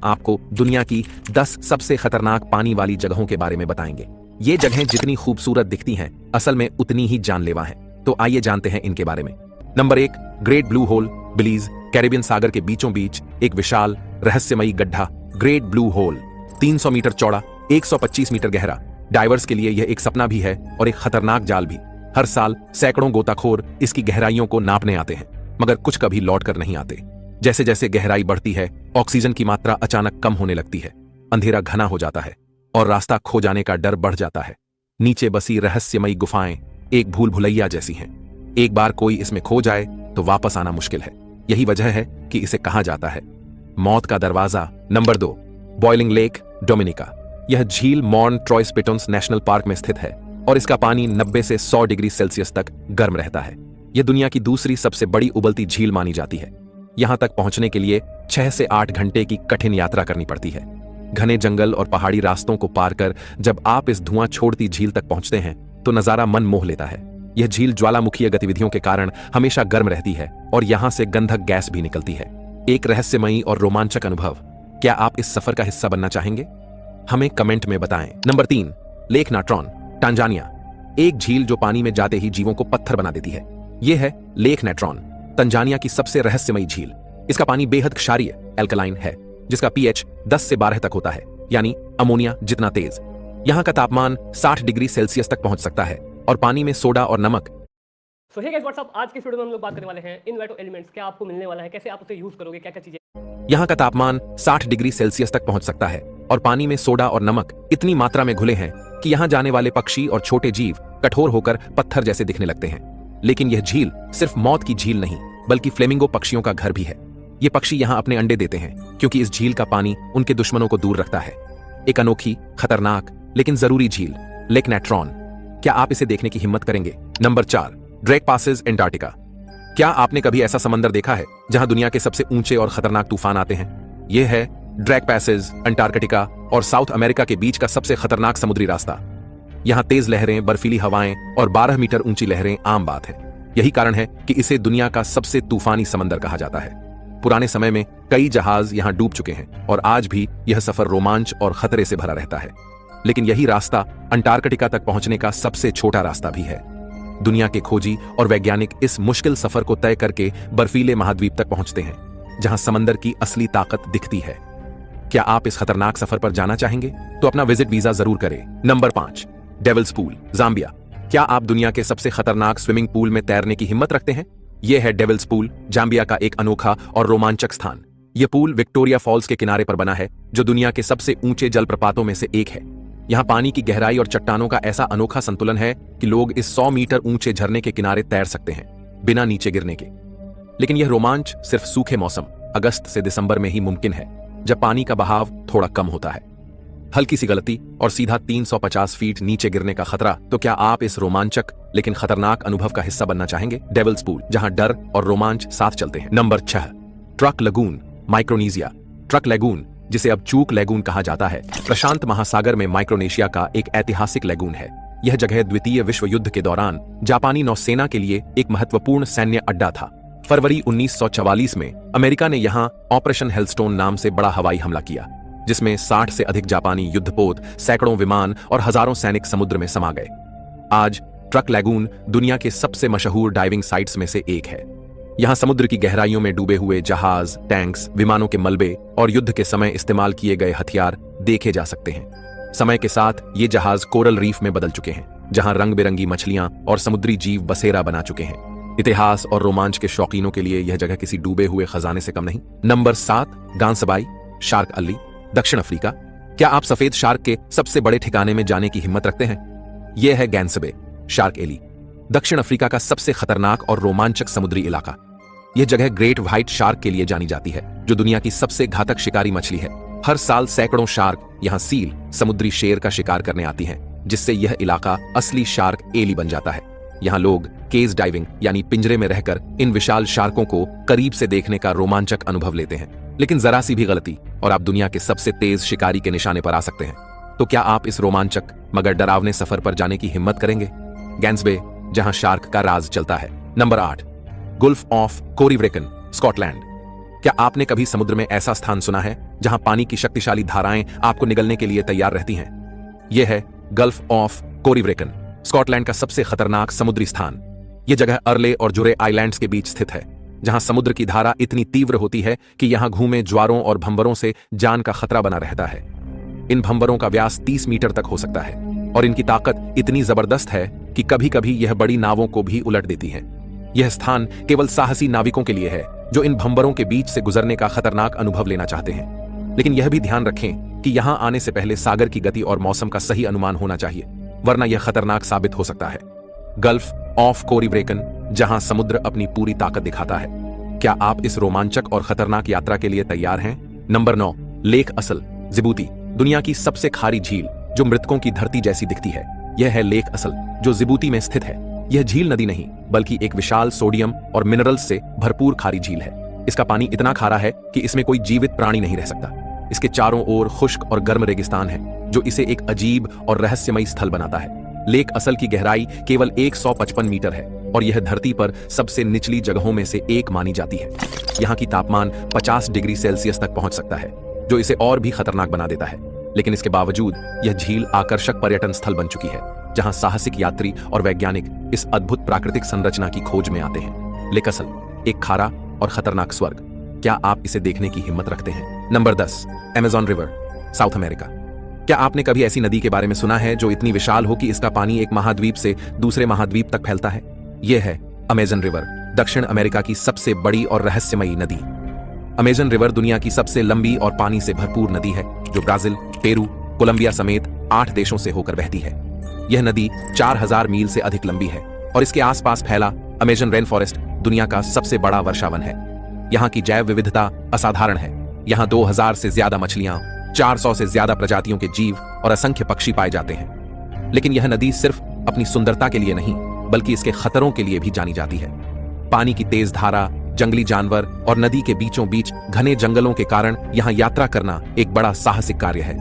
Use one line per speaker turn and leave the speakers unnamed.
आपको दुनिया की 10 सबसे खतरनाक पानी वाली जगहों के बारे में बताएंगे। ये जगहें जितनी खूबसूरत दिखती हैं, असल में उतनी ही जानलेवा हैं। तो आइए जानते हैं इनके बारे में। Number 1, great blue hole, Belize, Caribbean सागर के बीचों बीच एक विशाल रहस्यमयी गड्ढा। ग्रेट ब्लू होल 300 मीटर चौड़ा, 125 मीटर गहरा। डाइवर्स के लिए यह एक सपना भी है और एक खतरनाक जाल भी। हर साल सैकड़ों गोताखोर इसकी गहराइयों को नापने आते हैं, मगर कुछ कभी लौट कर नहीं आते। जैसे जैसे गहराई बढ़ती है, ऑक्सीजन की मात्रा अचानक कम होने लगती है, अंधेरा घना हो जाता है और रास्ता खो जाने का डर बढ़ जाता है। नीचे बसी रहस्यमयी गुफाएं एक भूल भुलैया जैसी हैं। एक बार कोई इसमें खो जाए तो वापस आना मुश्किल है। यही वजह है कि इसे कहा जाता है मौत का दरवाजा। Number 2, boiling lake, Dominica. यह झील Morne Trois Pitons National Park में स्थित है और इसका पानी 90 से 100 डिग्री सेल्सियस तक गर्म रहता है। यह दुनिया की दूसरी सबसे बड़ी उबलती झील मानी जाती है। यहां तक पहुंचने के लिए 6 से 8 घंटे की कठिन यात्रा करनी पड़ती है। घने जंगल और पहाड़ी रास्तों को पार कर जब आप इस धुआं छोड़ती झील तक पहुंचते हैं तो नजारा मन मोह लेता है। यह झील ज्वालामुखीय गतिविधियों के कारण हमेशा गर्म रहती है और यहां से गंधक गैस भी निकलती है। एक रहस्यमयी और रोमांचक अनुभव। क्या आप इस सफर का हिस्सा बनना चाहेंगे? हमें कमेंट में बताएं। Number 3, lake Natron, Tanzania. एक झील जो पानी में जाते ही जीवों को पत्थर बना देती है। यह है लेक नाट्रॉन, तंजानिया की सबसे रहस्यमयी झील। इसका पानी बेहद क्षारीय एल्कलाइन है, जिसका पीएच 10 से 12 तक होता है, यानी अमोनिया जितना तेज। यहाँ का तापमान 60 डिग्री सेल्सियस तक पहुंच सकता है और पानी में सोडा और नमक।
सो हे गाइस, व्हाट्स अप। आज के वीडियो में हम लोग बात करने वाले हैं इनवाइटो एलिमेंट्स। क्या आपको मिलने वाला है, कैसे आप उसे यूज करोगे, क्या क्या चीजें।
यहाँ का तापमान 60 डिग्री सेल्सियस तक पहुंच सकता है और पानी में सोडा और नमक इतनी मात्रा में घुले हैं कि यहाँ जाने वाले पक्षी और छोटे जीव कठोर होकर पत्थर जैसे दिखने लगते हैं। लेकिन यह झील सिर्फ मौत की झील नहीं, बल्कि फ्लेमिंगो पक्षियों का घर भी है। ये पक्षी यहाँ अपने अंडे देते हैं क्योंकि इस झील का पानी उनके दुश्मनों को दूर रखता है। एक अनोखी, खतरनाक लेकिन जरूरी झील, लेक नाट्रॉन। क्या आप इसे देखने की हिम्मत करेंगे? Number 4, Drake passes, Antarctica. क्या आपने कभी ऐसा समंदर देखा है जहां दुनिया के सबसे ऊंचे और खतरनाक तूफान आते हैं? यह है ड्रेक पैसेज, अंटार्कटिका और साउथ अमेरिका के बीच का सबसे खतरनाक समुद्री रास्ता। यहां तेज लहरें, बर्फीली हवाएं और 12 मीटर ऊंची लहरें आम बात है। यही कारण है कि इसे दुनिया का सबसे तूफानी समंदर कहा जाता है। पुराने समय में कई जहाज यहां डूब चुके हैं और आज भी यह सफर रोमांच और खतरे से भरा रहता है। लेकिन यही रास्ता अंटार्कटिका तक पहुंचने का सबसे छोटा रास्ता भी है। दुनिया के खोजी और वैज्ञानिक इस मुश्किल सफर को तय करके बर्फीले महाद्वीप तक पहुंचते हैं, जहां समंदर की असली ताकत दिखती है। क्या आप इस खतरनाक सफर पर जाना चाहेंगे? तो अपना विजिट वीजा जरूर करें। Number 5, Devil's Pool, Zambia. क्या आप दुनिया के सबसे खतरनाक स्विमिंग पूल में तैरने की हिम्मत रखते हैं? यह है डेविल्स पूल, जाम्बिया का एक अनोखा और रोमांचक स्थान। यह पूल विक्टोरिया फॉल्स के किनारे पर बना है, जो दुनिया के सबसे ऊंचे जलप्रपातों में से एक है। यहाँ पानी की गहराई और चट्टानों का ऐसा अनोखा संतुलन है कि लोग इस 100 मीटर ऊंचे झरने के किनारे तैर सकते हैं बिना नीचे गिरने के। लेकिन यह रोमांच सिर्फ सूखे मौसम अगस्त से दिसंबर में ही मुमकिन है, जब पानी का बहाव थोड़ा कम होता है। हल्की सी गलती और सीधा 350 फीट नीचे गिरने का खतरा। तो क्या आप इस रोमांचक लेकिन खतरनाक अनुभव का हिस्सा बनना चाहेंगे? डेविल्स पूल, जहां डर और रोमांच साथ चलते हैं। Number 6, truck lagoon, Micronesia. Truck lagoon, जिसे अब चूक लगून कहा जाता है, प्रशांत महासागर में माइक्रोनेशिया का एक ऐतिहासिक लगून है। यह जगह द्वितीय विश्व युद्ध के दौरान जापानी नौसेना के लिए एक महत्वपूर्ण सैन्य अड्डा था। फरवरी 1944 में अमेरिका ने यहां ऑपरेशन हेलस्टोन नाम से बड़ा हवाई हमला किया, जिसमें 60 से अधिक जापानी युद्धपोत, सैकड़ों विमान और हजारों सैनिक समुद्र में समा गए। आज ट्रक लगून दुनिया के सबसे मशहूर डाइविंग साइट्स में से एक है। यहां समुद्र की गहराइयों में डूबे हुए जहाज, टैंक्स, विमानों के मलबे और युद्ध के समय इस्तेमाल किए गए हथियार देखे जा सकते हैं। समय के साथ ये जहाज कोरल रीफ में बदल चुके हैं, जहां रंग बिरंगी मछलियां और समुद्री जीव बसेरा बना चुके हैं। इतिहास और रोमांच के शौकीनों के लिए यह जगह किसी डूबे हुए खजाने से कम नहीं। नंबर 7, गांसबाई, शार्क अली, दक्षिण अफ्रीका। क्या आप सफेद शार्क के सबसे बड़े ठिकाने में जाने की हिम्मत रखते हैं? यह है गैंसबे शार्क एली, दक्षिण अफ्रीका का सबसे खतरनाक और रोमांचक समुद्री इलाका। यह जगह ग्रेट व्हाइट शार्क के लिए जानी जाती है, जो दुनिया की सबसे घातक शिकारी मछली है। हर साल सैकड़ों शार्क यहां सील, समुद्री शेर का शिकार करने आती हैं, जिससे यह इलाका असली शार्क एली बन जाता है। यहां लोग केज डाइविंग यानी पिंजरे में रहकर इन विशाल शार्कों को करीब से देखने का रोमांचक अनुभव लेते हैं। लेकिन जरा सी भी गलती और आप दुनिया के सबसे तेज शिकारी के निशाने पर आ सकते हैं। तो क्या आप इस रोमांचक मगर डरावने सफर पर जाने की हिम्मत करेंगे? गैंसबे, जहां शार्क का राज चलता है। Number 8, gulf of Corryvreckan, Scotland. क्या आपने कभी समुद्र में ऐसा स्थान सुना है जहां पानी की शक्तिशाली धाराएं आपको निगलने के लिए तैयार रहती हैं? यह है गल्फ ऑफ कोरीव्रेकन, स्कॉटलैंड का सबसे खतरनाक समुद्री स्थान। यह जगह अर्ले और जुरे आइलैंड्स के बीच स्थित है, जहां समुद्र की धारा इतनी तीव्र होती है कि यहां घूमे ज्वारों और भंवरों से जान का खतरा बना रहता है। इन भंवरों का व्यास 30 मीटर तक हो सकता है और इनकी ताकत इतनी जबरदस्त है कि कभी कभी यह बड़ी नावों को भी उलट देती है। यह स्थान केवल साहसी नाविकों के लिए है जो इन भंवरों के बीच से गुजरने का खतरनाक अनुभव लेना चाहते हैं। लेकिन यह भी ध्यान रखें कि यहां आने से पहले सागर की गति और मौसम का सही अनुमान होना चाहिए, वरना यह खतरनाक साबित हो सकता है। गल्फ ऑफ कोरीव्रेकन, जहां समुद्र अपनी पूरी ताकत दिखाता है। क्या आप इस रोमांचक और खतरनाक यात्रा के लिए तैयार हैं? नंबर 9, लेक असल, जिबूती, दुनिया की सबसे खारी झील जो मृतकों की धरती जैसी दिखती है। यह है लेक असल, जो जिबूती में स्थित है। यह झील नदी नहीं बल्कि एक विशाल सोडियम और मिनरल्स से भरपूर खारी झील है। इसका पानी इतना खारा है कि इसमें कोई जीवित प्राणी नहीं रह सकता। इसके चारों ओर खुश्क और गर्म रेगिस्तान है जो इसे एक अजीब और रहस्यमयी स्थल बनाता है। लेक असल की गहराई केवल 155 मीटर है और यह धरती पर सबसे निचली जगहों में से एक मानी जाती है। यहाँ की तापमान 50 डिग्री सेल्सियस तक पहुंच सकता है, जो इसे और भी खतरनाक बना देता है। लेकिन इसके बावजूद यह झील आकर्षक पर्यटन स्थल बन चुकी है, जहां साहसिक यात्री और वैज्ञानिक इस अद्भुत प्राकृतिक संरचना की खोज में आते हैं। लेक असल, एक खारा और खतरनाक स्वर्ग। क्या आप इसे देखने की हिम्मत रखते हैं? Number 10, Amazon river, south America. क्या आपने कभी ऐसी नदी के बारे में सुना है जो इतनी विशाल हो कि इसका पानी एक महाद्वीप से दूसरे महाद्वीप तक फैलता है? यह है अमेज़न रिवर, दक्षिण अमेरिका की सबसे बड़ी और रहस्यमयी नदी। अमेज़न रिवर दुनिया की सबसे लंबी और पानी से भरपूर नदी है, जो ब्राजील, पेरू, कोलंबिया समेत 8 देशों से होकर बहती है। यह नदी 4000 मील से अधिक लंबी है और इसके आसपास फैला अमेज़न रेन फॉरेस्ट दुनिया का सबसे बड़ा वर्षावन है। यहाँ की जैव विविधता असाधारण है। यहाँ 2000 से ज्यादा मछलियां, 400 से ज्यादा प्रजातियों के जीव और असंख्य पक्षी पाए जाते हैं। लेकिन यह नदी सिर्फ अपनी सुंदरता के लिए नहीं बल्कि इसके खतरों के लिए भी जानी जाती है। पानी की तेज धारा, जंगली जानवर और नदी के बीचों बीच घने जंगलों के कारण यहाँ यात्रा करना एक बड़ा साहसिक कार्य है।